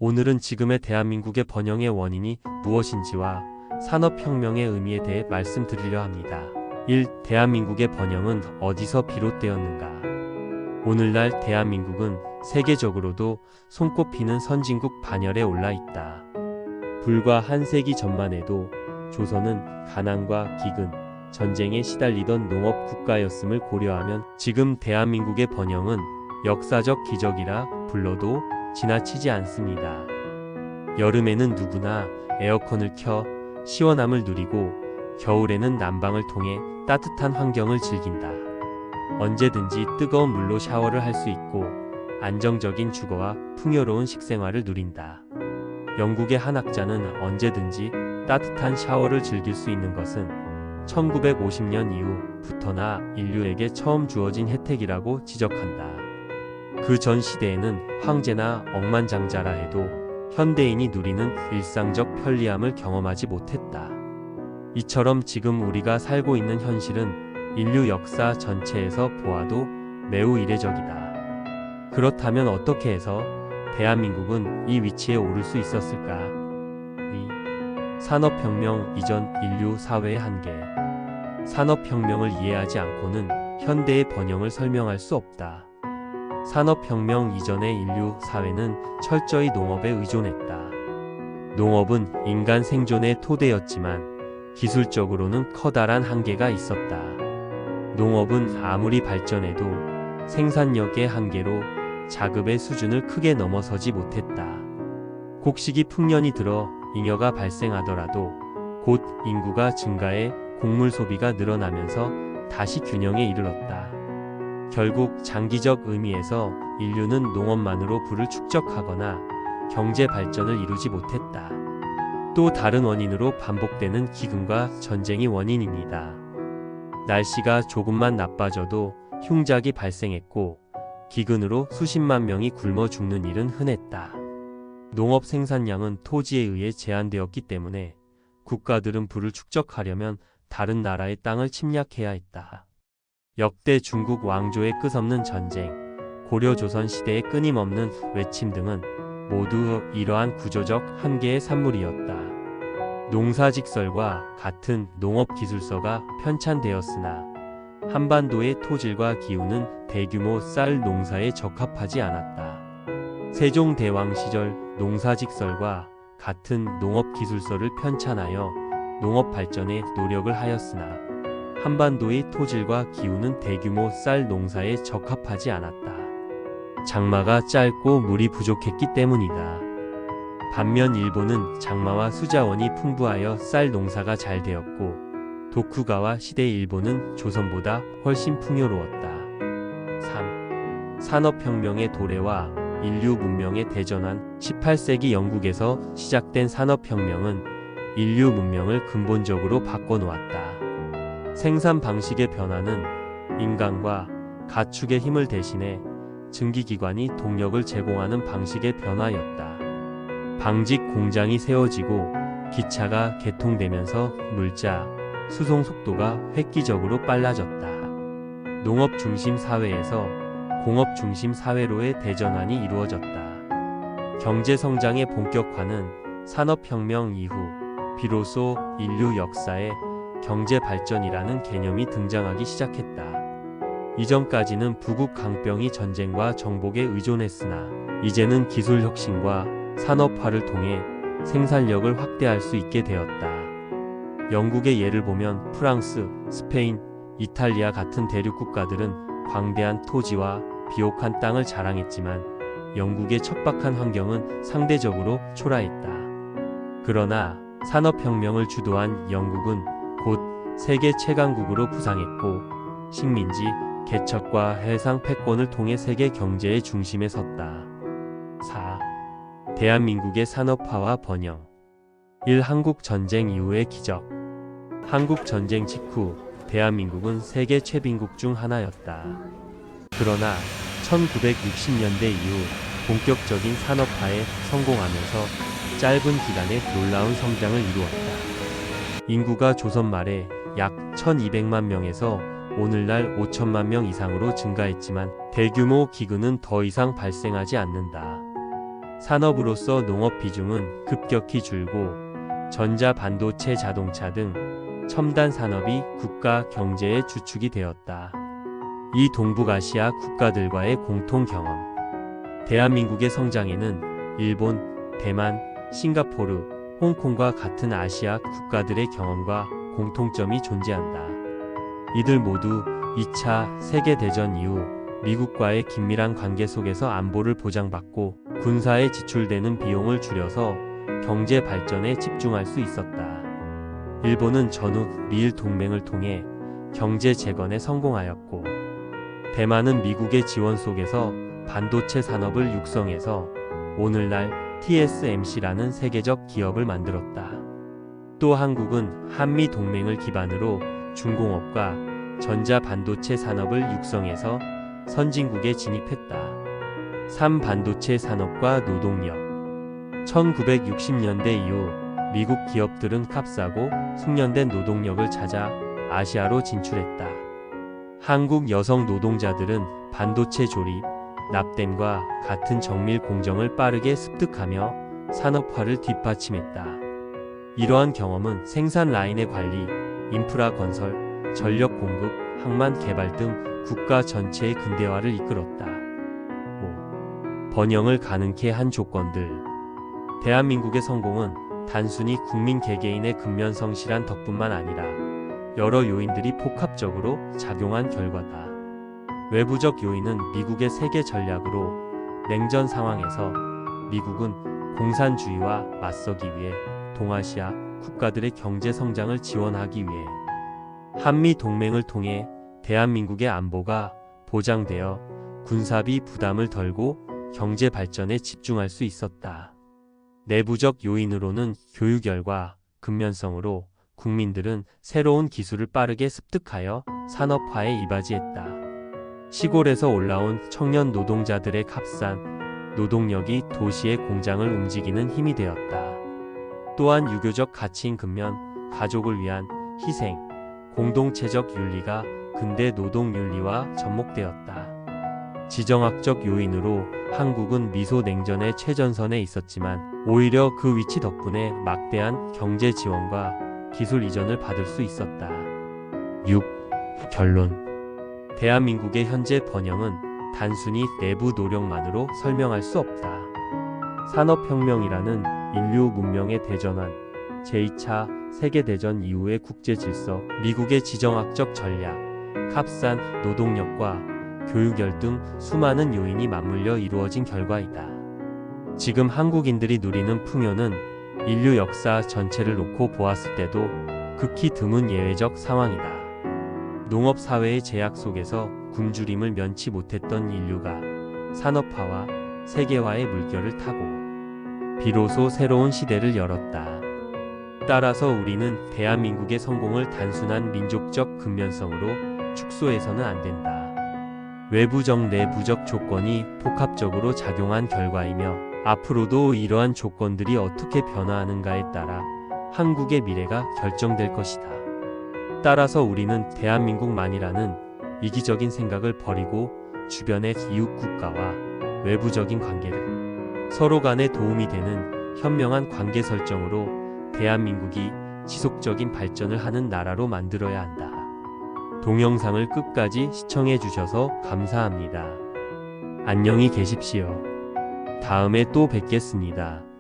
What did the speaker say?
오늘은 지금의 대한민국의 번영의 원인이 무엇인지와 산업혁명의 의미에 대해 말씀드리려 합니다. 1. 대한민국의 번영은 어디서 비롯되었는가? 오늘날 대한민국은 세계적으로도 손꼽히는 선진국 반열에 올라 있다. 불과 한 세기 전만 해도 조선은 가난과 기근, 전쟁에 시달리던 농업 국가였음을 고려하면 지금 대한민국의 번영은 역사적 기적이라 불러도 지나치지 않습니다. 여름에는 누구나 에어컨을 켜 시원함을 누리고 겨울에는 난방을 통해 따뜻한 환경을 즐긴다. 언제든지 뜨거운 물로 샤워를 할 수 있고 안정적인 주거와 풍요로운 식생활을 누린다. 영국의 한 학자는 언제든지 따뜻한 샤워를 즐길 수 있는 것은 1950년 이후부터나 인류에게 처음 주어진 혜택이라고 지적한다. 그 전 시대에는 황제나 억만장자라 해도 현대인이 누리는 일상적 편리함을 경험하지 못했다. 이처럼 지금 우리가 살고 있는 현실은 인류 역사 전체에서 보아도 매우 이례적이다. 그렇다면 어떻게 해서 대한민국은 이 위치에 오를 수 있었을까? 2. 산업혁명 이전 인류 사회의 한계. 산업혁명을 이해하지 않고는 현대의 번영을 설명할 수 없다. 산업혁명 이전의 인류 사회는 철저히 농업에 의존했다. 농업은 인간 생존의 토대였지만 기술적으로는 커다란 한계가 있었다. 농업은 아무리 발전해도 생산력의 한계로 자급의 수준을 크게 넘어서지 못했다. 곡식이 풍년이 들어 잉여가 발생하더라도 곧 인구가 증가해 곡물 소비가 늘어나면서 다시 균형에 이르렀다. 결국 장기적 의미에서 인류는 농업만으로 부를 축적하거나 경제 발전을 이루지 못했다. 또 다른 원인으로 반복되는 기근과 전쟁이 원인입니다. 날씨가 조금만 나빠져도 흉작이 발생했고 기근으로 수십만 명이 굶어 죽는 일은 흔했다. 농업 생산량은 토지에 의해 제한되었기 때문에 국가들은 부를 축적하려면 다른 나라의 땅을 침략해야 했다. 역대 중국 왕조의 끝없는 전쟁, 고려 조선 시대의 끊임없는 외침 등은 모두 이러한 구조적 한계의 산물이었다. 농사직설과 같은 농업기술서가 편찬되었으나 한반도의 토질과 기후는 대규모 쌀 농사에 적합하지 않았다. 세종대왕 시절 농사직설과 같은 농업기술서를 편찬하여 농업 발전에 노력을 하였으나 한반도의 토질과 기후는 대규모 쌀 농사에 적합하지 않았다. 장마가 짧고 물이 부족했기 때문이다. 반면 일본은 장마와 수자원이 풍부하여 쌀 농사가 잘 되었고 도쿠가와 시대 일본은 조선보다 훨씬 풍요로웠다. 3. 산업혁명의 도래와 인류 문명의 대전환. 18세기 영국에서 시작된 산업혁명은 인류 문명을 근본적으로 바꿔놓았다. 생산 방식의 변화는 인간과 가축의 힘을 대신해 증기기관이 동력을 제공하는 방식의 변화였다. 방직 공장이 세워지고 기차가 개통되면서 물자, 수송 속도가 획기적으로 빨라졌다. 농업 중심 사회에서 공업 중심 사회로의 대전환이 이루어졌다. 경제 성장의 본격화는 산업혁명 이후 비로소 인류 역사에 경제 발전이라는 개념이 등장하기 시작했다. 이전까지는 부국 강병이 전쟁과 정복에 의존했으나 이제는 기술 혁신과 산업화를 통해 생산력을 확대할 수 있게 되었다. 영국의 예를 보면 프랑스, 스페인, 이탈리아 같은 대륙 국가들은 광대한 토지와 비옥한 땅을 자랑했지만 영국의 척박한 환경은 상대적으로 초라했다. 그러나 산업혁명을 주도한 영국은 곧 세계 최강국으로 부상했고 식민지, 개척과 해상 패권을 통해 세계 경제의 중심에 섰다. 4. 대한민국의 산업화와 번영. 1. 한국전쟁 이후의 기적. 한국전쟁 직후 대한민국은 세계 최빈국 중 하나였다. 그러나 1960년대 이후 본격적인 산업화에 성공하면서 짧은 기간에 놀라운 성장을 이루었다. 인구가 조선 말에 약 1200만 명에서 오늘날 5천만 명 이상으로 증가했지만 대규모 기근은 더 이상 발생하지 않는다. 산업으로서 농업 비중은 급격히 줄고 전자 반도체, 자동차 등 첨단 산업이 국가 경제의 주축이 되었다. 이 동북아시아 국가들과의 공통 경험. 대한민국의 성장에는 일본, 대만, 싱가포르, 홍콩과 같은 아시아 국가들의 경험과 공통점이 존재한다. 이들 모두 2차 세계대전 이후 미국과의 긴밀한 관계 속에서 안보를 보장받고 군사에 지출되는 비용을 줄여서 경제 발전에 집중할 수 있었다. 일본은 전후 미일 동맹을 통해 경제 재건에 성공하였고, 대만은 미국의 지원 속에서 반도체 산업을 육성해서 오늘날 TSMC라는 세계적 기업을 만들었다. 또 한국은 한미 동맹을 기반으로 중공업과 전자 반도체 산업을 육성해서 선진국에 진입했다. 3. 반도체 산업과 노동력. 1960년대 이후 미국 기업들은 값싸고 숙련된 노동력을 찾아 아시아로 진출했다. 한국 여성 노동자들은 반도체 조립, 납땜과 같은 정밀 공정을 빠르게 습득하며 산업화를 뒷받침했다. 이러한 경험은 생산 라인의 관리, 인프라 건설, 전력 공급, 항만 개발 등 국가 전체의 근대화를 이끌었다. 5. 번영을 가능케 한 조건들. 대한민국의 성공은 단순히 국민 개개인의 근면성실한 덕분만 아니라 여러 요인들이 복합적으로 작용한 결과다. 외부적 요인은 미국의 세계 전략으로 냉전 상황에서 미국은 공산주의와 맞서기 위해 동아시아 국가들의 경제 성장을 지원하기 위해 한미 동맹을 통해 대한민국의 안보가 보장되어 군사비 부담을 덜고 경제 발전에 집중할 수 있었다. 내부적 요인으로는 교육열과 근면성으로 국민들은 새로운 기술을 빠르게 습득하여 산업화에 이바지했다. 시골에서 올라온 청년 노동자들의 값싼 노동력이 도시의 공장을 움직이는 힘이 되었다. 또한 유교적 가치인 근면, 가족을 위한 희생, 공동체적 윤리가 근대 노동 윤리와 접목되었다. 지정학적 요인으로 한국은 미소 냉전의 최전선에 있었지만 오히려 그 위치 덕분에 막대한 경제 지원과 기술 이전을 받을 수 있었다. 6. 결론. 대한민국의 현재 번영은 단순히 내부 노력만으로 설명할 수 없다. 산업혁명이라는 인류 문명의 대전환, 제2차 세계대전 이후의 국제 질서, 미국의 지정학적 전략, 값싼 노동력과 교육열 등 수많은 요인이 맞물려 이루어진 결과이다. 지금 한국인들이 누리는 풍요는 인류 역사 전체를 놓고 보았을 때도 극히 드문 예외적 상황이다. 농업사회의 제약 속에서 굶주림을 면치 못했던 인류가 산업화와 세계화의 물결을 타고 비로소 새로운 시대를 열었다. 따라서 우리는 대한민국의 성공을 단순한 민족적 근면성으로 축소해서는 안 된다. 외부적 내부적 조건이 복합적으로 작용한 결과이며 앞으로도 이러한 조건들이 어떻게 변화하는가에 따라 한국의 미래가 결정될 것이다. 따라서 우리는 대한민국만이라는 이기적인 생각을 버리고 주변의 이웃 국가와 외부적인 관계를 서로 간에 도움이 되는 현명한 관계 설정으로 대한민국이 지속적인 발전을 하는 나라로 만들어야 한다. 동영상을 끝까지 시청해 주셔서 감사합니다. 안녕히 계십시오. 다음에 또 뵙겠습니다.